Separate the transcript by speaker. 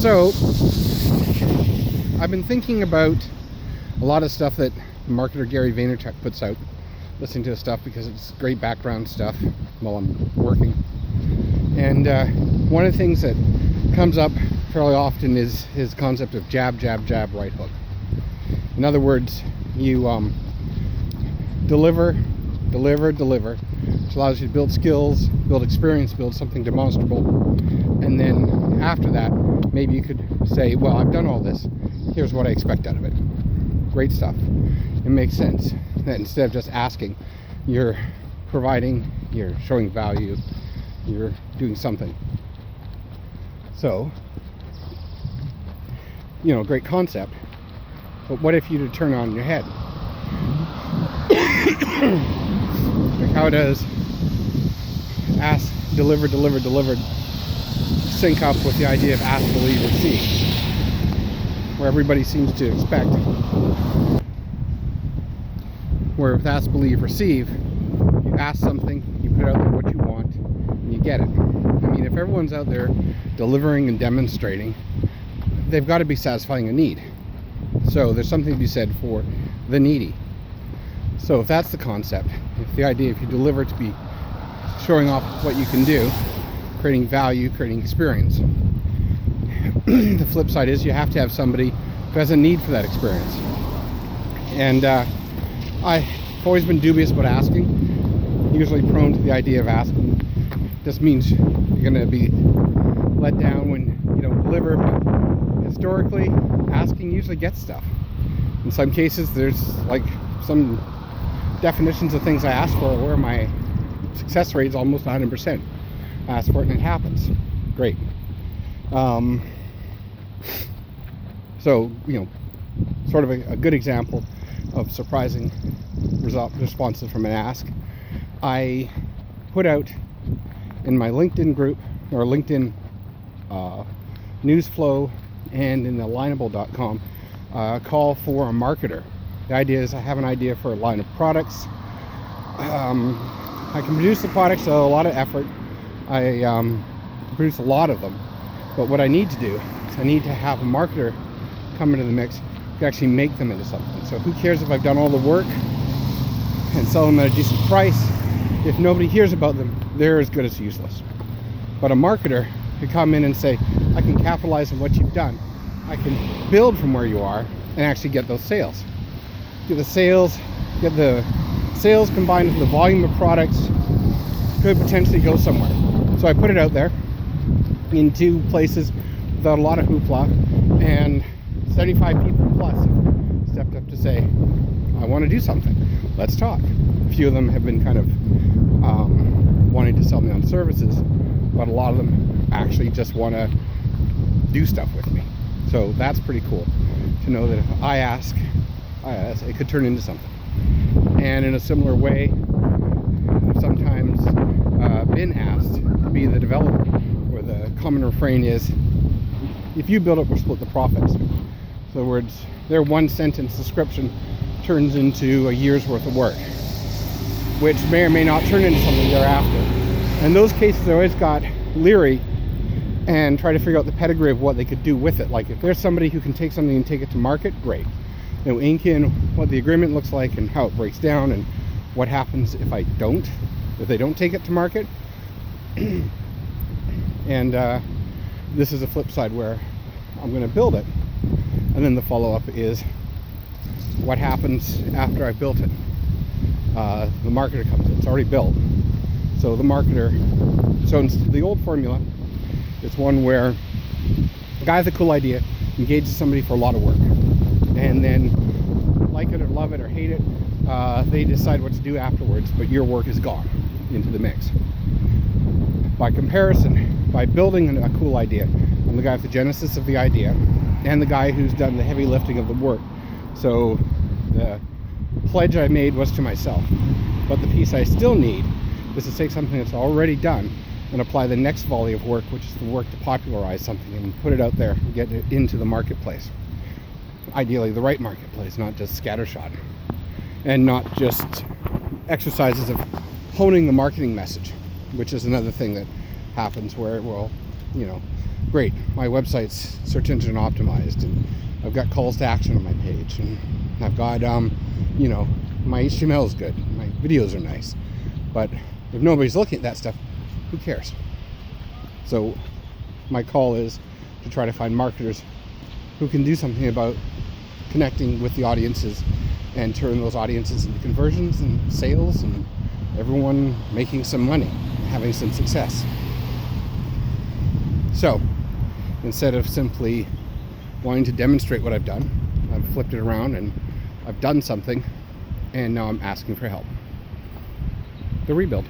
Speaker 1: So I've been thinking about a lot of stuff that marketer Gary Vaynerchuk puts out, listening to his stuff because it's great background stuff while I'm working. And one of the things that comes up fairly often is his concept of jab, jab, jab, right hook. In other words, you deliver, which allows you to build skills, build experience, build something demonstrable. And then after that, maybe you could say, well, I've done all this. Here's what I expect out of it. Great stuff. It makes sense that instead of just asking, you're providing, you're showing value, you're doing something. So, great concept. But what if you to turn on your head? Like, how does ask, deliver, delivered sync up with the idea of ask, believe, receive, where everybody seems to expect? Where with ask, believe, receive, you ask something, you put out there what you want, and you get it. I mean, if everyone's out there delivering and demonstrating, they've got to be satisfying a need. So there's something to be said for the needy. So if that's the concept, if the idea, if you deliver to be showing off what you can do, creating value, creating experience, the flip side is you have to have somebody who has a need for that experience. And I've always been dubious about asking, usually prone to the idea of asking. This means you're going to be let down when you don't deliver, but historically, asking usually gets stuff. In some cases, there's like some definitions of things I ask for where my success rate is almost 100%. I ask for it and it happens. Great. So, sort of a good example of surprising responses from an ask. I put out in my LinkedIn group, or LinkedIn news flow, and in the lineable.com call for a marketer. The idea is I have an idea for a line of products. I can produce the products, so a lot of effort. I produce a lot of them, but what I need to do is I need to have a marketer come into the mix to actually make them into something. So who cares if I've done all the work and sell them at a decent price? If nobody hears about them, they're as good as useless. But a marketer could come in and say, I can capitalize on what you've done. I can build from where you are and actually get those sales. Get the sales combined with the volume of products could potentially go somewhere. So I put it out there in 2 places without a lot of hoopla, and 75 people plus stepped up to say, I want to do something. Let's talk. A few of them have been kind of wanting to sell me on services, but a lot of them actually just want to do stuff with me. So that's pretty cool to know that if I ask, it could turn into something. And in a similar way, I've sometimes been asked to be the developer, where the common refrain is, if you build it, we'll split the profits. In other words, their 1-sentence description turns into a year's worth of work, which may or may not turn into something thereafter. In those cases, I always got leery and try to figure out the pedigree of what they could do with it. Like, if there's somebody who can take something and take it to market, great. Ink in what the agreement looks like and how it breaks down and what happens if they don't take it to market. And this is a flip side where I'm going to build it, and then the follow-up is what happens after I've built it. The marketer comes in. It's already built. So the marketer, the old formula, it's one where a guy with a cool idea engages somebody for a lot of work, and then, like it or love it or hate it, they decide what to do afterwards, but your work is gone into the mix. By comparison, by building a cool idea, I'm the guy with the genesis of the idea and the guy who's done the heavy lifting of the work. So the pledge I made was to myself, but the piece I still need is to take something that's already done and apply the next volley of work, which is the work to popularize something and put it out there and get it into the marketplace. Ideally the right marketplace, not just scattershot, and not just exercises of honing the marketing message, which is another thing that happens where, well, great, my website's search engine optimized, and I've got calls to action on my page, and I've got you know, my HTML is good, my videos are nice. But if nobody's looking at that stuff, who cares? So my call is to try to find marketers who can do something about connecting with the audiences and turn those audiences into conversions and sales, and everyone making some money, having some success. So instead of simply wanting to demonstrate what I've done, I've flipped it around and I've done something, and now I'm asking for help. The rebuild.